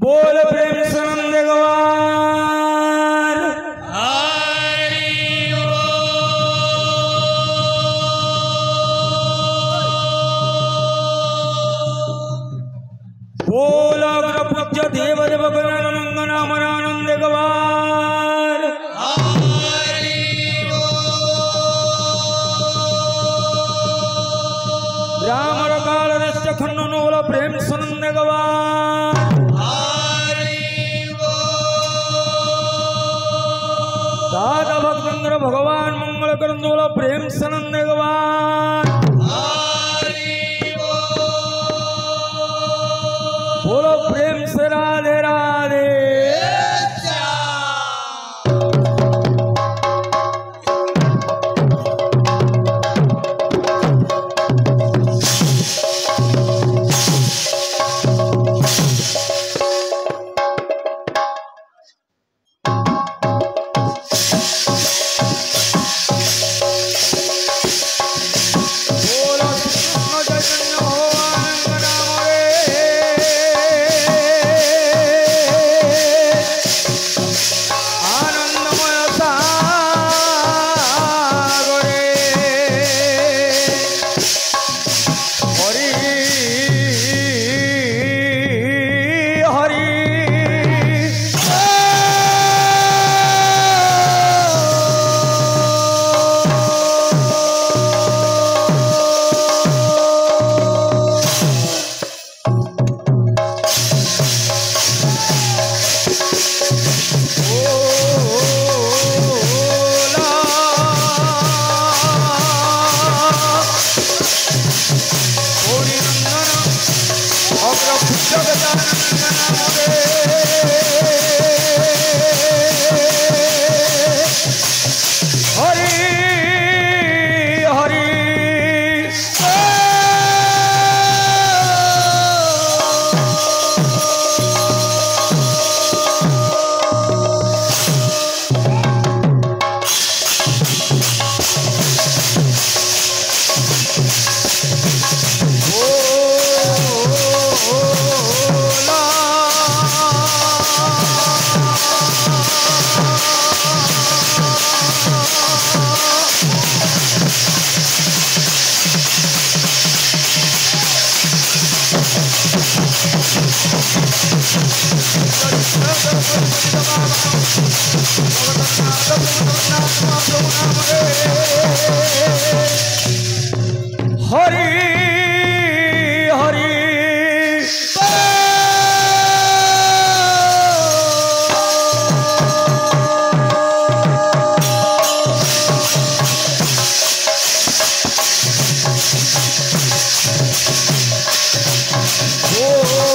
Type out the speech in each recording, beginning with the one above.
बोल प्रेम सनंद गवार बोल अग्र पूज्य देव देव गणानंद गवार राम काल खंडनोल प्रेम सनंद गवार दादा भक्तेंद्र भगवान मंगल करंदोल प्रेम सनंद गवान बोलो प्रेम से राधे राधे हरि हरि Oh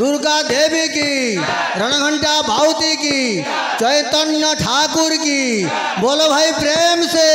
दुर्गा देवी की, रणघंटा भावती की, चैतन्य ठाकुर की। बोलो भाई प्रेम से।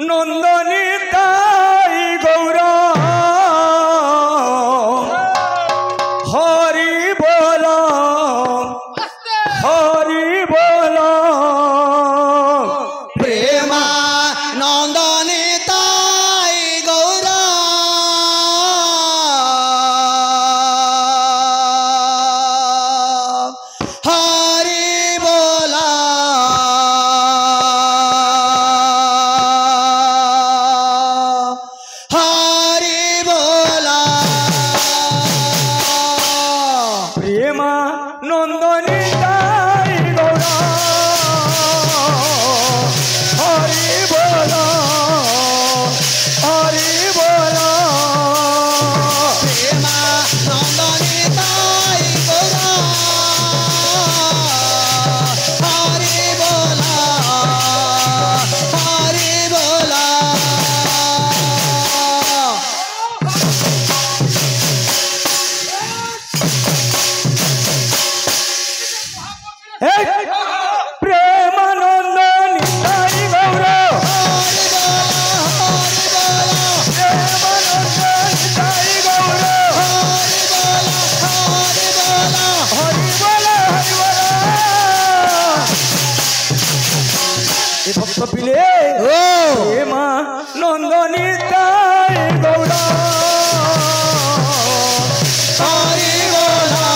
नंदनी ताई गौरा हरि बोला प्रेमा नंदनी ताई गौरा हरि बोला। प्रेमा नंदनी ताई गौरा हरि बोला प्रेमा नंदनी ताई गौरा हरि बोला। प्रेमानंदनी ताई गौरा भक्त पिले प्रेमानंदनी ताई गौरा हरि बोला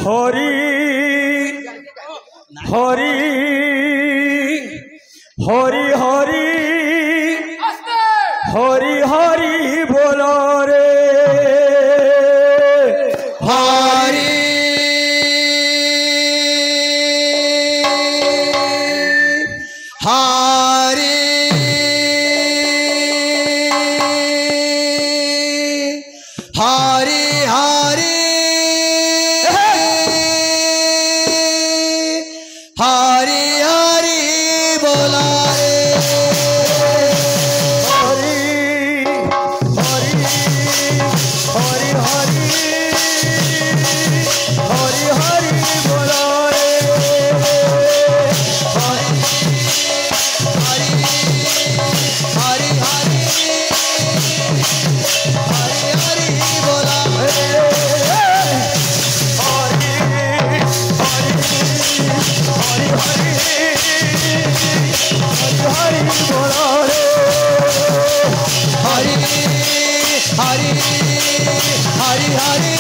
हरि हरि हरि हरि हरि हरि बोलो रे हरि हरि हरि हरि हरि हरि बोला रे हरि हरि हरि हरि हरि हरि बोलो रे हरि हरि हरि हरि हरि हरि बोला हरि हरि हरि हरि हरि बोलो रे हरि हरि हरि हरि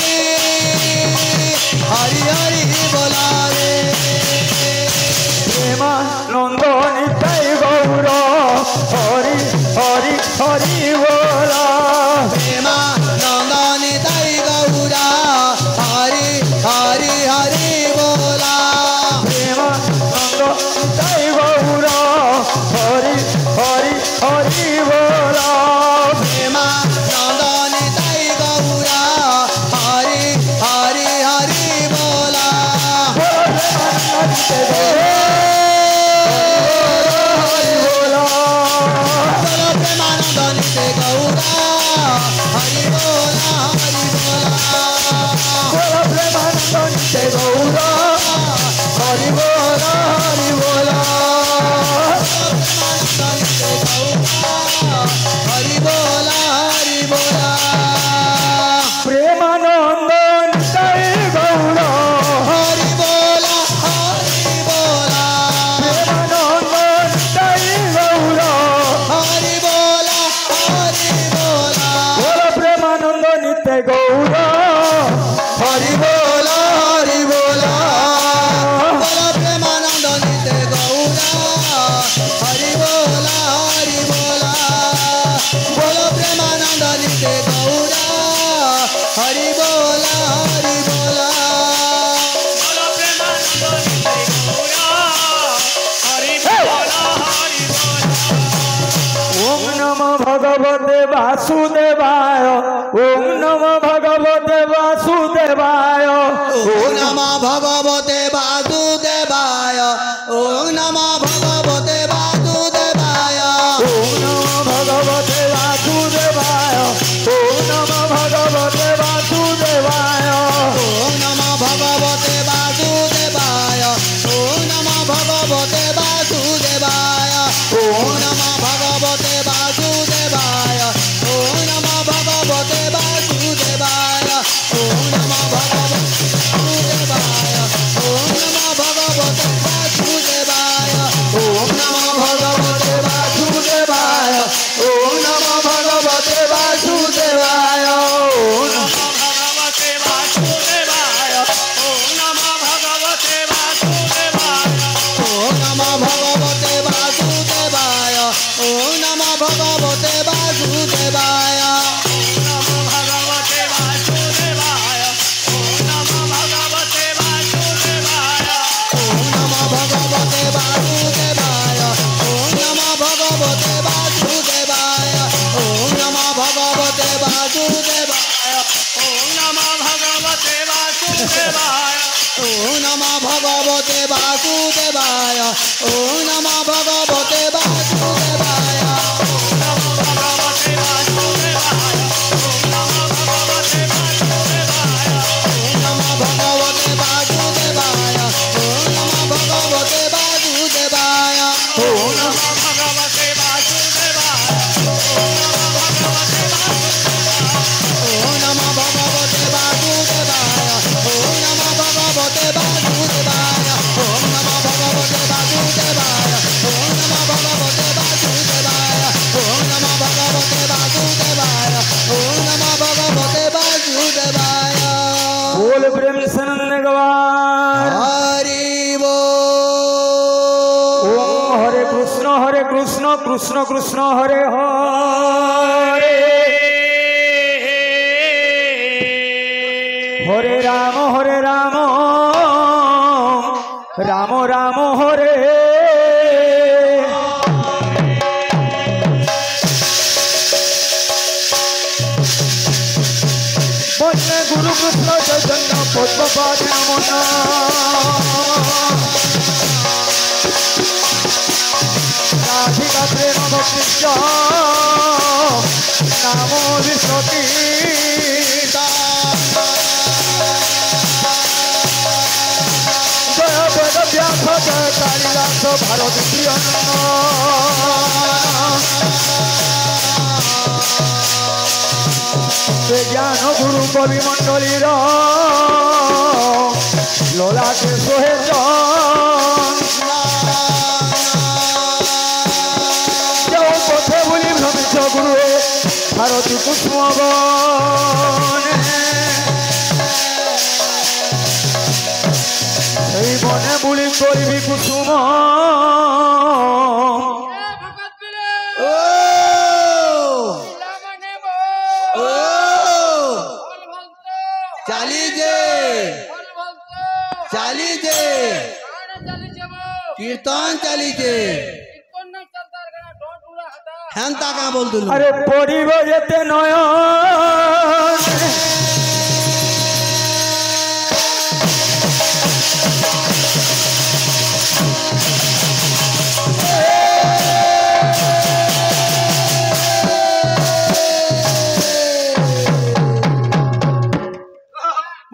हरि हरि बोला रे प्रेमानंदनी ताई गौरा हरि हरि हरि बोला प्रेमा नंदनी ताई गौरा हरि हरि हरि बोला प्रेमानंदनी ताई गौरा हरि हरि हरि बोला प्रेमा नंदनी ताई गौरा नित्य गौर हरि बोल हरि बोल हरि बोल हरि बोल प्रेमानंद नित्य गौर हरि बोल हरि बोल प्रेमानंद नित्य गौर हरि बोल हरि बोल बोल प्रेमानंद नित्य गौर हरि बोल हरि बोल बोल प्रेमानंद नित्य गौर हरि बोल हरि बोल बोल प्रेमानंद नित्य गौर हरि बोल हरि बोल ओम नमो भगवते वासुदेवाय ओम नमो भगवते वासुदेवाय ओम नमः भगवते वासुदेवाय ओम नमः भगवते वासुदेवाय ओम नमो भगवते वासुदेवाय ओम नमो भगवते वासुदेवाय ओम नमः भगवते वासुदेवाय ओम नमः भगवते वासुदेवाय ओम नमः भगवते वासुदेवाय ओम नमः भगवते वासुदेवाय ओम नमः भगवते ओम नमः भगवते वासुदेवाय ओम नमो भगवते वासुदेवाय ओम नमो भगवते वासुदेवाय ओम ओम नमः भगवते वासुदेवाय ओम नमः भगवते वासुदेवाय ओम नमः भगवते वासुदेवाय ओम नमः भगवते वासुदेवाय ओम नमः भगवते वासुदेवाय ओम नमः भगवते वासुदेवाय ओम नमः भगवते वासुदेवाय ओम नमः भगवते वासुदेवाय ओम नमः भगवते वासुदेवाय ओम नमः भगवते वासुदेवाय ओम ओम नमः भगवते वासुदेवाय ओम नमः भगवते वासुदेवाय ओम नमः भगवते वासुदेवाय ओम नमः भगवते वासुदेवाय ओम नमः भगवते वासुदेवाय ओम नमः भगवते वासुदेवाय बोल प्रेम सनंद गवार हरि बोल ओम हरे कृष्ण कृष्ण कृष्ण हरे हरे हरे राम राम राम हरे বন্দে গুরু কৃষ্ণ চৈতন্য পদ্মপাদ নমো রাধিকা প্রেম ভক্তি নাম বিশ্বতি জয় পদ ব্যাস জয় কালিদাস ভারত প্রিয় জ্ঞান গুরু কবি মন্ডলীর লোলাকে সোহে কেউ পথে বলি ভ্রমিত গুরু ভারতী কুসুম বনে সেই বনে বুলি করবি কুসুম कीर्तन चालीचे हेंता का बोल दूँ अरे पड़ब जेते नयन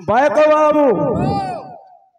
बायको बाबू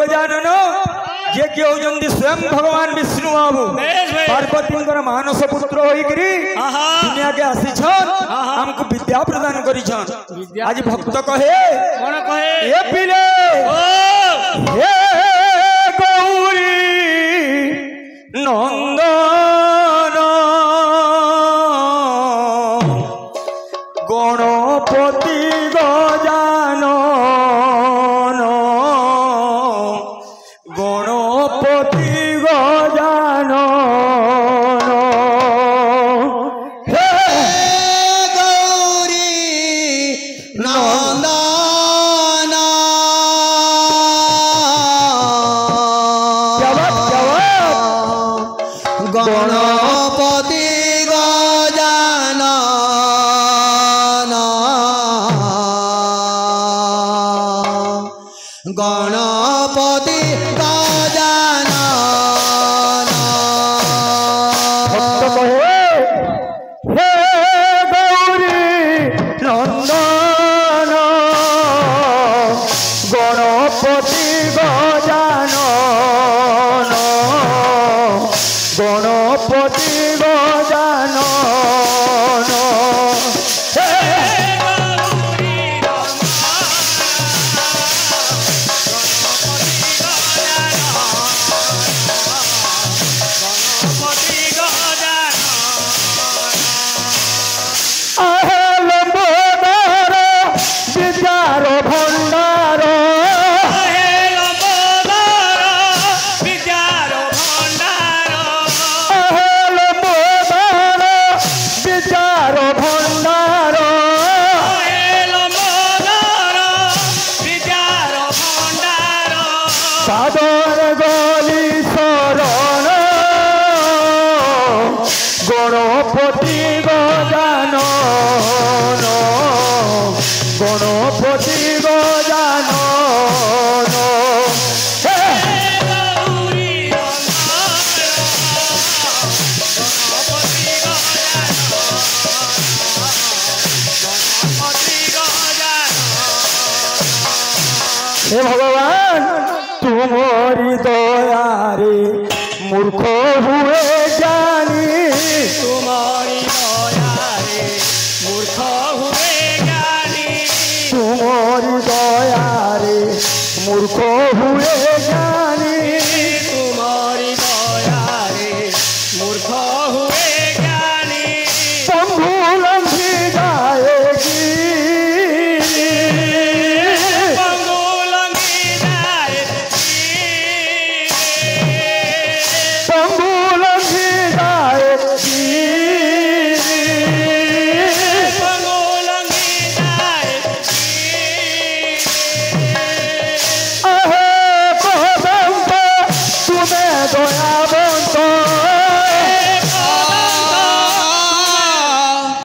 गजानन जे कि होजंदी स्वयं भगवान विष्णु बाबू पार्वती मानस पुत्र होइकरी दुनिया के आसीछन हमको विद्या प्रदान करिछन। आज भक्त कहे कौन कहे ए पिले हे गौरी नंदन गणपति गजानन गणपति गजानन हे गौरी नंदन गणपति गजानन गणपति गजानन भक्त कहे हे गौरी नंदन गणपति गजानन गणपति गजानन विचार भंडार विचार भंडार सादर गली शरण गणपति गजानन गणपति गजानन हे भगवान तुम्हारी दयारे मूर्ख हुए ज्ञानी तुम्हारी दया रे मूर्ख हुए ज्ञानी तुम्हारी दयारे मूर्ख हुए